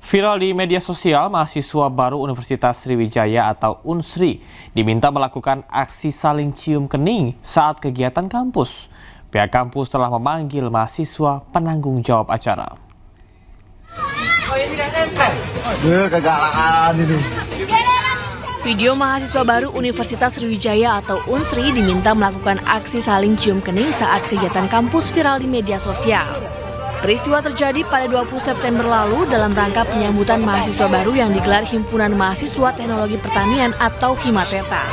Viral di media sosial, mahasiswa baru Universitas Sriwijaya atau UNSRI diminta melakukan aksi saling cium kening saat kegiatan kampus. Pihak kampus telah memanggil mahasiswa penanggung jawab acara. Video mahasiswa baru Universitas Sriwijaya atau UNSRI diminta melakukan aksi saling cium kening saat kegiatan kampus viral di media sosial. Peristiwa terjadi pada 20 September lalu dalam rangka penyambutan mahasiswa baru yang digelar Himpunan Mahasiswa Teknologi Pertanian atau Himateta.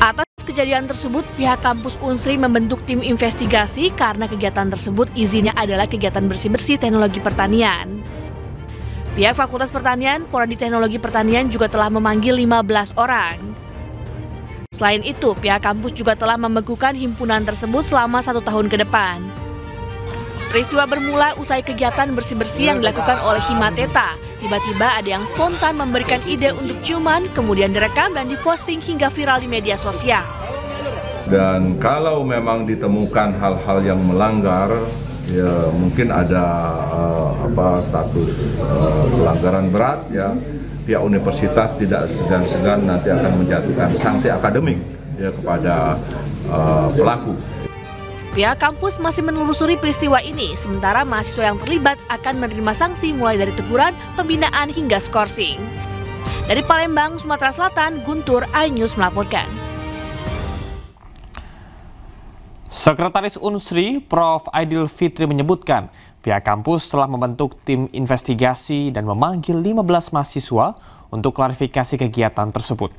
Atas kejadian tersebut, pihak kampus UNSRI membentuk tim investigasi karena kegiatan tersebut izinnya adalah kegiatan bersih-bersih teknologi pertanian. Pihak Fakultas Pertanian, Prodi Teknologi Pertanian juga telah memanggil 15 orang. Selain itu, pihak kampus juga telah membekukan himpunan tersebut selama 1 tahun ke depan. Peristiwa bermula usai kegiatan bersih-bersih yang dilakukan oleh Himateta. Tiba-tiba ada yang spontan memberikan ide untuk ciuman, kemudian direkam dan diposting hingga viral di media sosial. Dan kalau memang ditemukan hal-hal yang melanggar, ya mungkin ada status pelanggaran berat, ya pihak universitas tidak segan-segan nanti akan menjatuhkan sanksi akademik ya kepada pelaku. Pihak kampus masih menelusuri peristiwa ini, sementara mahasiswa yang terlibat akan menerima sanksi mulai dari teguran, pembinaan hingga skorsing. Dari Palembang, Sumatera Selatan, Guntur, iNews melaporkan. Sekretaris UNSRI, Prof. Aidil Fitri menyebutkan, pihak kampus telah membentuk tim investigasi dan memanggil 15 mahasiswa untuk klarifikasi kegiatan tersebut.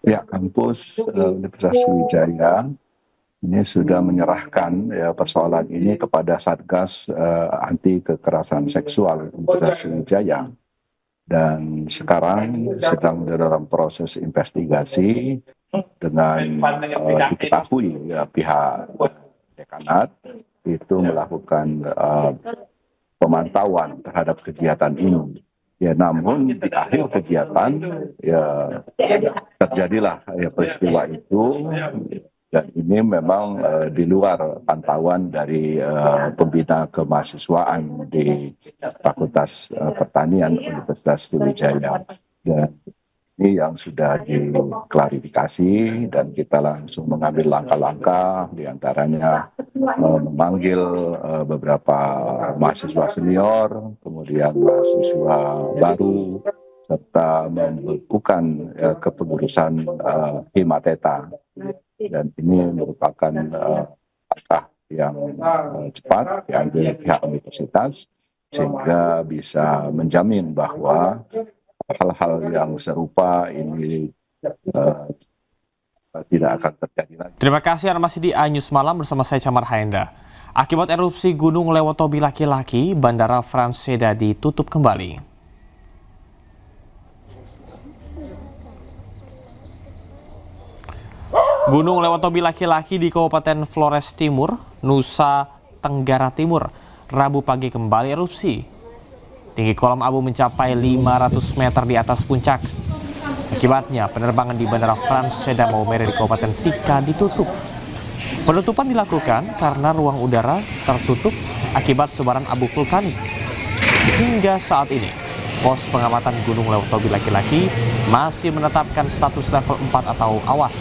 Pihak kampus Universitas Sriwijaya ini sudah menyerahkan persoalan ini kepada Satgas Anti Kekerasan Seksual Universitas Sriwijaya, dan sekarang sedang dalam proses investigasi dengan diketahui pihak dekanat itu melakukan pemantauan terhadap kegiatan ini. Ya, namun di akhir kegiatan ya terjadilah peristiwa itu, dan ini memang di luar pantauan dari pembina kemahasiswaan di Fakultas Pertanian Universitas Sriwijaya. Dan ini yang sudah diklarifikasi dan kita langsung mengambil langkah-langkah, diantaranya memanggil beberapa mahasiswa senior, kemudian mahasiswa baru, serta membekukan kepengurusan Himateta. Dan ini merupakan langkah yang cepat diambil pihak universitas sehingga bisa menjamin bahwa hal-hal yang serupa ini tidak akan terjadi lagi. Terima kasih Anda masih di iNews Malam bersama saya Camar Haenda. Akibat erupsi Gunung Lewotobi Laki-Laki, Bandara Frans Seda ditutup kembali. Gunung Lewotobi Laki-Laki di Kabupaten Flores Timur, Nusa Tenggara Timur, Rabu pagi kembali erupsi. Tinggi kolom abu mencapai 500 meter di atas puncak. Akibatnya, penerbangan di Bandara Frans Seda Maumere di Kabupaten Sika ditutup. Penutupan dilakukan karena ruang udara tertutup akibat sebaran abu vulkanik. Hingga saat ini, pos pengamatan Gunung Lewotobi Laki-Laki masih menetapkan status level 4 atau awas.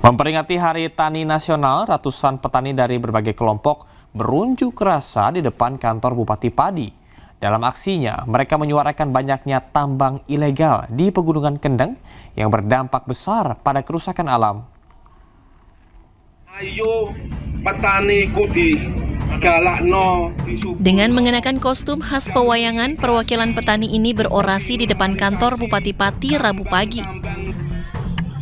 Memperingati Hari Tani Nasional, ratusan petani dari berbagai kelompok berunjuk rasa di depan kantor Bupati Padi. Dalam aksinya, mereka menyuarakan banyaknya tambang ilegal di Pegunungan Kendeng yang berdampak besar pada kerusakan alam. Ayo petani kudi galakno. Dengan mengenakan kostum khas pewayangan, perwakilan petani ini berorasi di depan kantor Bupati Pati Rabu pagi.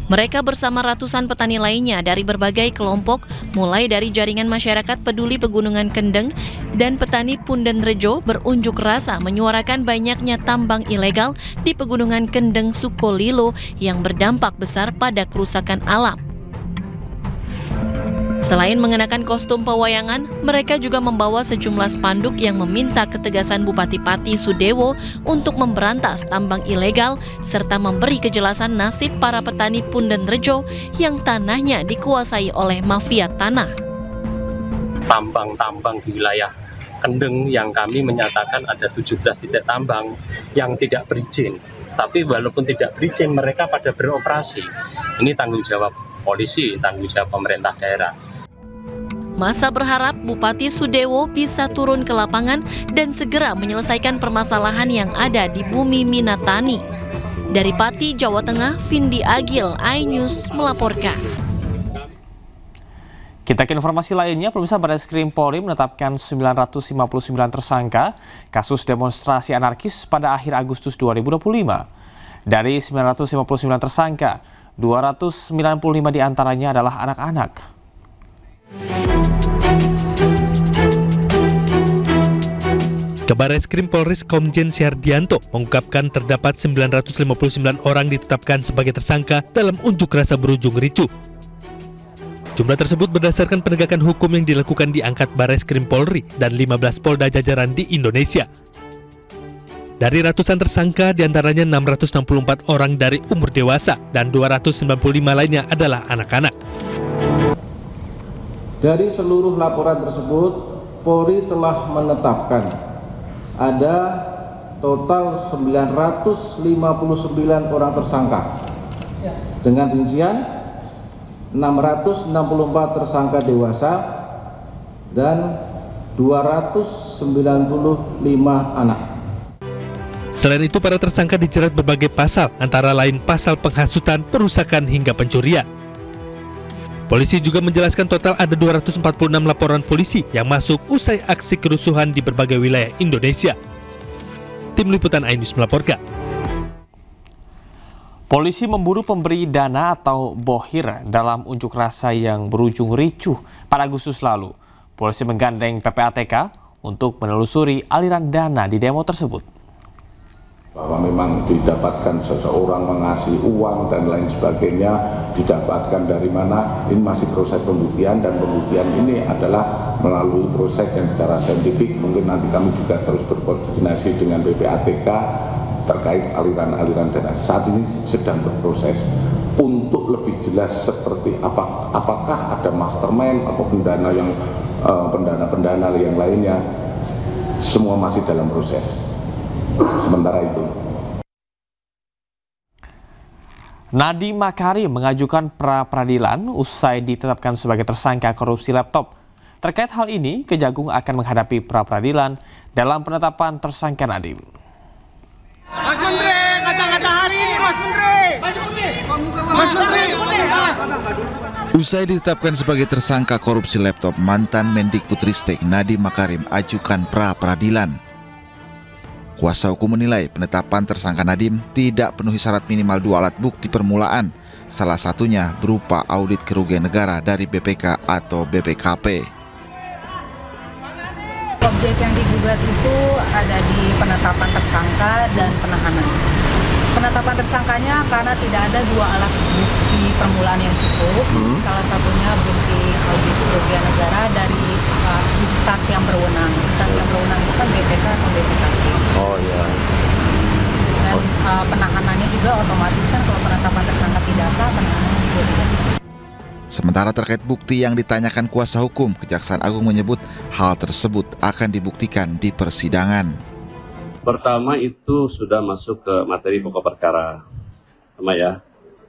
Mereka bersama ratusan petani lainnya dari berbagai kelompok, mulai dari Jaringan Masyarakat Peduli Pegunungan Kendeng dan petani Pundenrejo berunjuk rasa menyuarakan banyaknya tambang ilegal di Pegunungan Kendeng Sukolilo yang berdampak besar pada kerusakan alam. Selain mengenakan kostum pewayangan, mereka juga membawa sejumlah spanduk yang meminta ketegasan Bupati Pati Sudewo untuk memberantas tambang ilegal serta memberi kejelasan nasib para petani Pundenrejo yang tanahnya dikuasai oleh mafia tanah. Tambang-tambang di wilayah Kendeng yang kami menyatakan ada 17 titik tambang yang tidak berizin. Tapi walaupun tidak berizin, mereka pada beroperasi. Ini tanggung jawab polisi, tanggung jawab pemerintah daerah. Masa berharap Bupati Sudewo bisa turun ke lapangan dan segera menyelesaikan permasalahan yang ada di bumi Minatani. Dari Pati, Jawa Tengah, Vindi Agil, iNews melaporkan. Kita ke informasi lainnya, pemirsa, Barreskrim Polri menetapkan 959 tersangka kasus demonstrasi anarkis pada akhir Agustus 2025. Dari 959 tersangka, 295 diantaranya adalah anak-anak. Kabarreskrim Polres Komjen Syardianto mengungkapkan terdapat 959 orang ditetapkan sebagai tersangka dalam unjuk rasa berujung ricuh. Jumlah tersebut berdasarkan penegakan hukum yang dilakukan di angkat Barreskrim Polri dan 15 Polda jajaran di Indonesia. Dari ratusan tersangka, diantaranya 664 orang dari umur dewasa dan 295 lainnya adalah anak-anak. Dari seluruh laporan tersebut, Polri telah menetapkan ada total 959 orang tersangka dengan rincian 664 tersangka dewasa dan 295 anak. Selain itu, para tersangka dijerat berbagai pasal, antara lain pasal penghasutan, perusakan hingga pencurian. Polisi juga menjelaskan total ada 246 laporan polisi yang masuk usai aksi kerusuhan di berbagai wilayah Indonesia. Tim Liputan iNews melaporkan. Polisi memburu pemberi dana atau bohir dalam unjuk rasa yang berujung ricuh pada Agustus lalu. Polisi menggandeng PPATK untuk menelusuri aliran dana di demo tersebut. Bahwa memang didapatkan seseorang mengasih uang dan lain sebagainya, didapatkan dari mana, ini masih proses pembuktian, dan pembuktian ini adalah melalui proses yang secara saintifik. Mungkin nanti kami juga terus berkoordinasi dengan PPATK terkait aliran-aliran dana. Saat ini sedang berproses untuk lebih jelas seperti apakah ada mastermind atau pendana yang pendana yang lainnya, semua masih dalam proses. Sementara itu, Nadiem Makarim mengajukan pra-peradilan usai ditetapkan sebagai tersangka korupsi laptop. Terkait hal ini, Kejagung akan menghadapi pra-peradilan dalam penetapan tersangka Nadiem. Mas Menteri, kata-kata hari ini, Mas Menteri. Mas Menteri. Usai ditetapkan sebagai tersangka korupsi laptop, mantan Mendikbudristek Nadiem Makarim ajukan pra-peradilan. Kuasa hukum menilai penetapan tersangka Nadiem tidak penuhi syarat minimal 2 alat bukti permulaan, salah satunya berupa audit kerugian negara dari BPK atau BPKP. Objek yang digugat itu ada di penetapan tersangka dan penahanan. Penetapan tersangkanya karena tidak ada 2 alat bukti permulaan yang cukup, salah satunya bukti audit kerugian negara dari instansi yang berwenang. Instansi yang berwenang itu kan BPK atau BPKP. Oh ya. Dan penahanannya juga otomatis kan kalau penetapan tersangka tidak sah, penahanan juga tidak sah. Sementara terkait bukti yang ditanyakan kuasa hukum, Kejaksaan Agung menyebut hal tersebut akan dibuktikan di persidangan. Pertama itu sudah masuk ke materi pokok perkara, sama ya.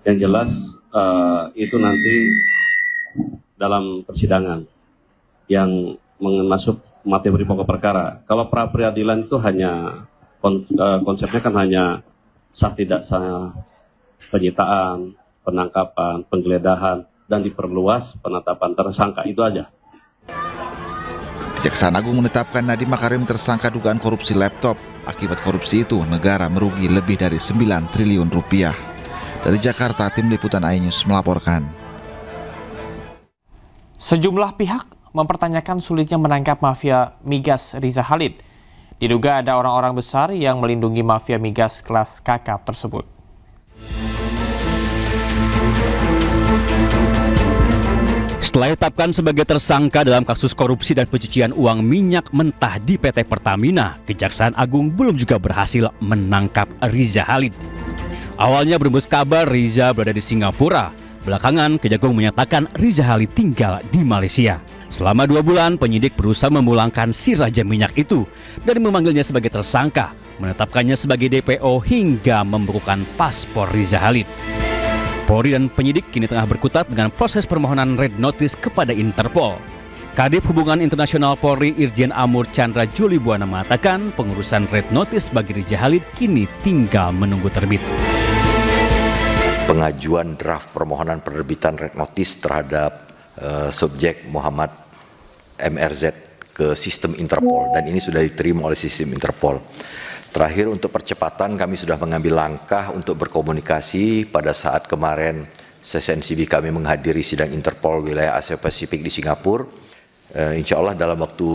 Yang jelas itu nanti dalam persidangan yang masuk materi pokok perkara. Kalau pra peradilan itu hanya konsepnya kan hanya sah tidak sah penyitaan, penangkapan, penggeledahan, dan diperluas penetapan tersangka, itu aja. Kejaksaan Agung menetapkan Nadiem Makarim tersangka dugaan korupsi laptop. Akibat korupsi itu, negara merugi lebih dari 9 triliun rupiah. Dari Jakarta, Tim Liputan iNews melaporkan. Sejumlah pihak mempertanyakan sulitnya menangkap mafia migas Riza Khalid. Diduga ada orang-orang besar yang melindungi mafia migas kelas kakap tersebut. Setelah ditetapkan sebagai tersangka dalam kasus korupsi dan pencucian uang minyak mentah di PT Pertamina, Kejaksaan Agung belum juga berhasil menangkap Riza Khalid. Awalnya berembus kabar Riza berada di Singapura. Belakangan, Kejagung menyatakan Riza Khalid tinggal di Malaysia. Selama 2 bulan, penyidik berusaha memulangkan si raja minyak itu dan memanggilnya sebagai tersangka, menetapkannya sebagai DPO hingga membekukan paspor Riza Khalid. Polri dan penyidik kini tengah berkutat dengan proses permohonan red notice kepada Interpol. Kadif Hubungan Internasional Polri Irjen Amur Chandra Julibuana mengatakan pengurusan red notice bagi Riza Khalid kini tinggal menunggu terbit. Pengajuan draft permohonan penerbitan red notice terhadap subjek Muhammad MRZ ke sistem Interpol dan ini sudah diterima oleh sistem Interpol. Terakhir untuk percepatan kami sudah mengambil langkah untuk berkomunikasi pada saat kemarin SNCB kami menghadiri sidang Interpol wilayah Asia Pasifik di Singapura. Insya Allah dalam waktu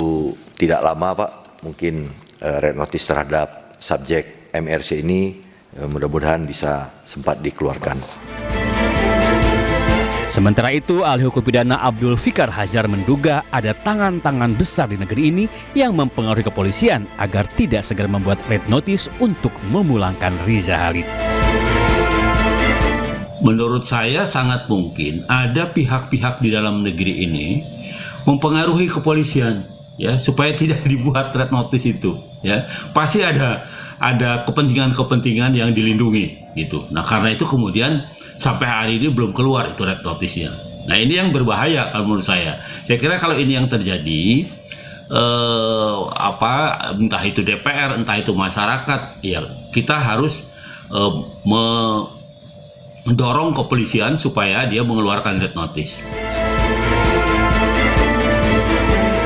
tidak lama Pak, mungkin red notice terhadap subjek MRC ini mudah-mudahan bisa sempat dikeluarkan. Sementara itu, ahli hukum pidana Abdul Fikar Hajar menduga ada tangan-tangan besar di negeri ini yang mempengaruhi kepolisian agar tidak segera membuat red notice untuk memulangkan Riza Khalid. Menurut saya sangat mungkin ada pihak-pihak di dalam negeri ini mempengaruhi kepolisian ya supaya tidak dibuat red notice itu ya. Pasti ada kepentingan-kepentingan yang dilindungi gitu. Nah, karena itu kemudian sampai hari ini belum keluar itu red notice-nya. Nah, ini yang berbahaya kalau menurut saya. Saya kira kalau ini yang terjadi entah itu DPR, entah itu masyarakat, ya kita harus mendorong kepolisian supaya dia mengeluarkan red notice.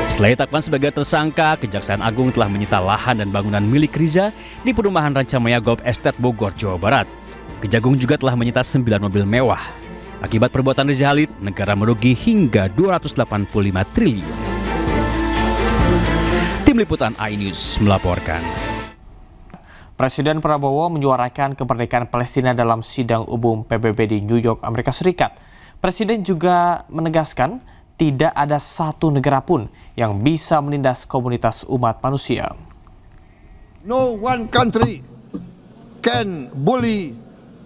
Setelah ditetapkan sebagai tersangka, Kejaksaan Agung telah menyita lahan dan bangunan milik Riza di perumahan Rancamaya Golf Estate Bogor, Jawa Barat. Kejagung juga telah menyita 9 mobil mewah. Akibat perbuatan Riza Khalid, negara merugi hingga 285 triliun. Tim Liputan iNews melaporkan. Presiden Prabowo menyuarakan kemerdekaan Palestina dalam sidang umum PBB di New York, Amerika Serikat. Presiden juga menegaskan tidak ada satu negara pun yang bisa menindas komunitas umat manusia. No one country can bully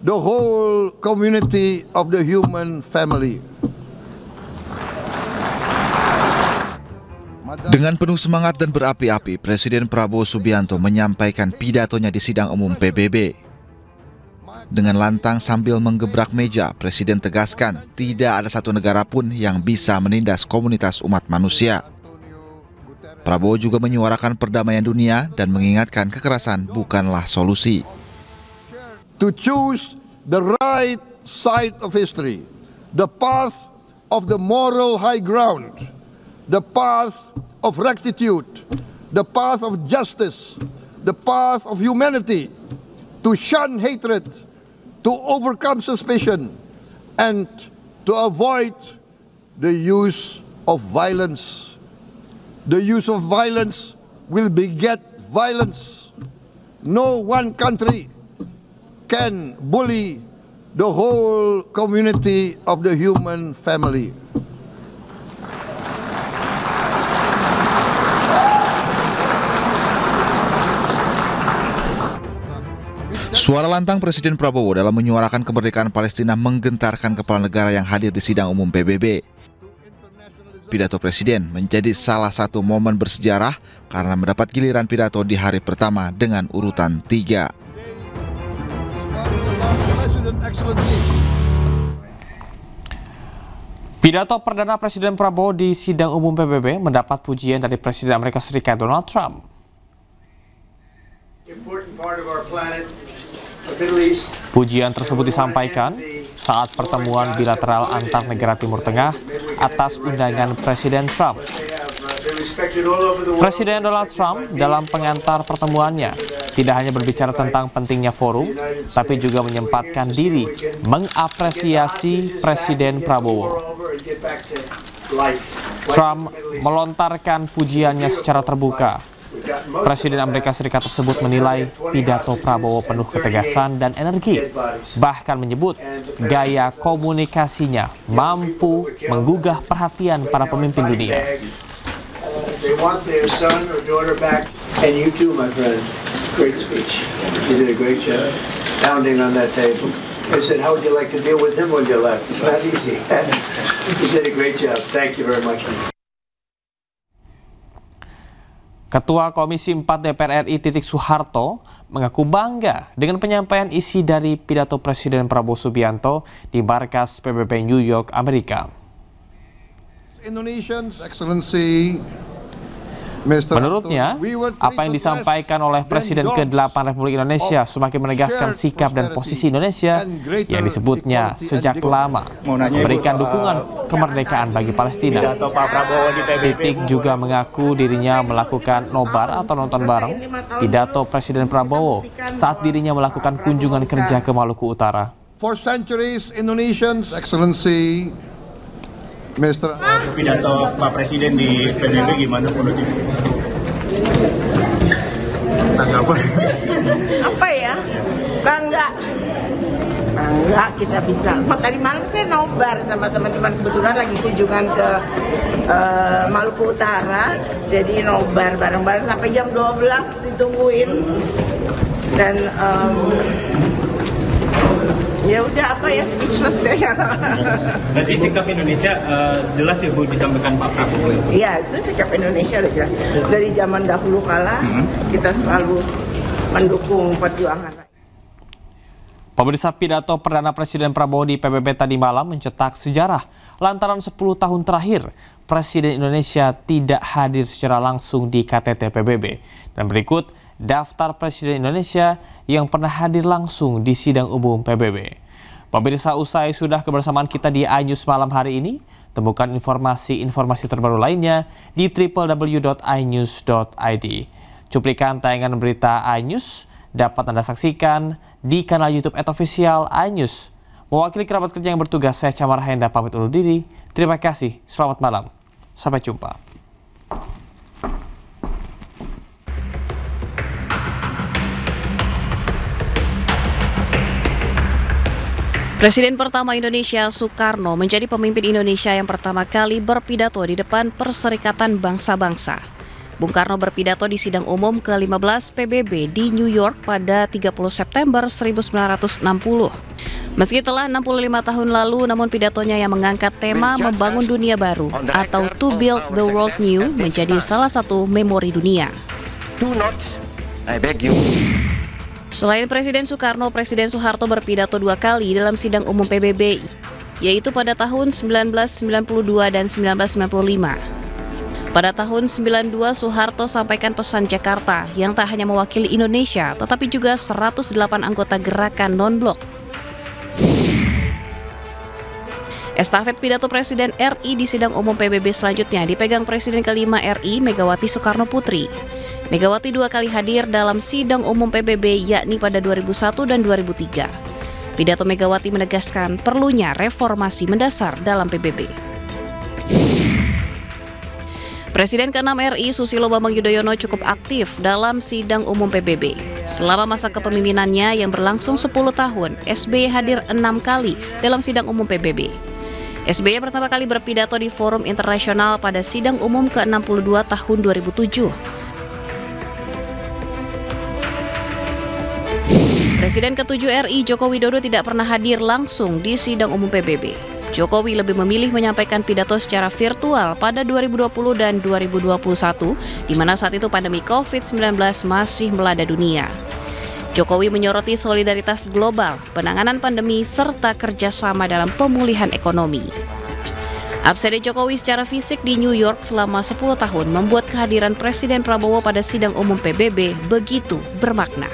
the whole community of the human family. Dengan penuh semangat dan berapi-api, Presiden Prabowo Subianto menyampaikan pidatonya di sidang umum PBB. Dengan lantang sambil menggebrak meja, Presiden tegaskan tidak ada satu negara pun yang bisa menindas komunitas umat manusia. Prabowo juga menyuarakan perdamaian dunia dan mengingatkan kekerasan bukanlah solusi. To choose the right side of history, the path of the moral high ground, the path of rectitude, the path of justice, the path of humanity, to shun hatred, to overcome suspicion, and to avoid the use of violence. The use of violence will beget violence. No one country can bully the whole community of the human family. Suara lantang Presiden Prabowo dalam menyuarakan kemerdekaan Palestina menggentarkan kepala negara yang hadir di sidang umum PBB. Pidato Presiden menjadi salah satu momen bersejarah karena mendapat giliran pidato di hari pertama dengan urutan 3. Pidato perdana Presiden Prabowo di sidang umum PBB mendapat pujian dari Presiden Amerika Serikat Donald Trump. Pujian tersebut disampaikan saat pertemuan bilateral antar negara Timur Tengah atas undangan Presiden Trump. Presiden Donald Trump dalam pengantar pertemuannya tidak hanya berbicara tentang pentingnya forum, tapi juga menyempatkan diri mengapresiasi Presiden Prabowo. Trump melontarkan pujiannya secara terbuka Presiden Amerika Serikat tersebut menilai pidato Prabowo penuh ketegasan dan energi, bahkan menyebut gaya komunikasinya mampu menggugah perhatian para pemimpin dunia. They want their son or daughter back, and you too, my friend. Great speech. You did a great job pounding on that table. I said, how would you like to deal with him when you left? It's not easy. You did a great job. Thank you very much. Ketua Komisi 4 DPR RI Titik Soeharto mengaku bangga dengan penyampaian isi dari pidato Presiden Prabowo Subianto di markas PBB New York, Amerika. Indonesians, Excellency, Menurutnya, apa yang disampaikan oleh Presiden ke-8 Republik Indonesia semakin menegaskan sikap dan posisi Indonesia yang disebutnya sejak lama memberikan dukungan kemerdekaan bagi Palestina. Titik juga mengaku dirinya melakukan nobar atau nonton bareng pidato Presiden Prabowo saat dirinya melakukan kunjungan kerja ke Maluku Utara. For centuries, Indonesians, Excellency, Mr. Pidato Pak Presiden di PBB gimana menurutnya? Apa ya? Bangga kita bisa. Tadi malam saya nobar sama teman-teman, kebetulan lagi kunjungan ke Maluku Utara, jadi nobar bareng-bareng sampai jam 12 ditungguin. Dan ya udah apa ya, speechless deh. Berarti sikap Indonesia jelas ya Bu disampaikan Pak Prabowo. Iya, itu sikap Indonesia udah jelas. Dari zaman dahulu kala kita selalu mendukung perjuangan. Pemirsa, pidato Perdana Presiden Prabowo di PBB tadi malam mencetak sejarah lantaran 10 tahun terakhir Presiden Indonesia tidak hadir secara langsung di KTT PBB. Dan berikut daftar Presiden Indonesia yang pernah hadir langsung di sidang umum PBB. Pemirsa, usai sudah kebersamaan kita di iNews malam hari ini, temukan informasi terbaru lainnya di www.inews.id. Cuplikan tayangan berita iNews dapat Anda saksikan di kanal YouTube @official iNews. Mewakili kerabat kerja yang bertugas, saya Camar Henda pamit undur diri. Terima kasih, selamat malam, sampai jumpa. Presiden pertama Indonesia, Soekarno, menjadi pemimpin Indonesia yang pertama kali berpidato di depan Perserikatan Bangsa-Bangsa. Bung Karno berpidato di sidang umum ke-15 PBB di New York pada 30 September 1960. Meski telah 65 tahun lalu, namun pidatonya yang mengangkat tema membangun dunia baru atau To Build the World New menjadi salah satu memori dunia. Selain Presiden Soekarno, Presiden Soeharto berpidato 2 kali dalam sidang umum PBB, yaitu pada tahun 1992 dan 1995. Pada tahun 92, Soeharto sampaikan pesan Jakarta yang tak hanya mewakili Indonesia, tetapi juga 108 anggota gerakan non-blok. Estafet pidato Presiden RI di sidang umum PBB selanjutnya dipegang Presiden kelima RI, Megawati Soekarno Putri. Megawati 2 kali hadir dalam sidang umum PBB, yakni pada 2001 dan 2003. Pidato Megawati menegaskan perlunya reformasi mendasar dalam PBB. Presiden ke-6 RI, Susilo Bambang Yudhoyono, cukup aktif dalam sidang umum PBB. Selama masa kepemimpinannya yang berlangsung 10 tahun, SBY hadir 6 kali dalam sidang umum PBB. SBY pertama kali berpidato di forum internasional pada sidang umum ke-62 tahun 2007. Presiden ke-7 RI, Joko Widodo, tidak pernah hadir langsung di sidang umum PBB. Jokowi lebih memilih menyampaikan pidato secara virtual pada 2020 dan 2021, di mana saat itu pandemi COVID-19 masih melanda dunia. Jokowi menyoroti solidaritas global, penanganan pandemi, serta kerjasama dalam pemulihan ekonomi. Absennya Jokowi secara fisik di New York selama 10 tahun membuat kehadiran Presiden Prabowo pada sidang umum PBB begitu bermakna.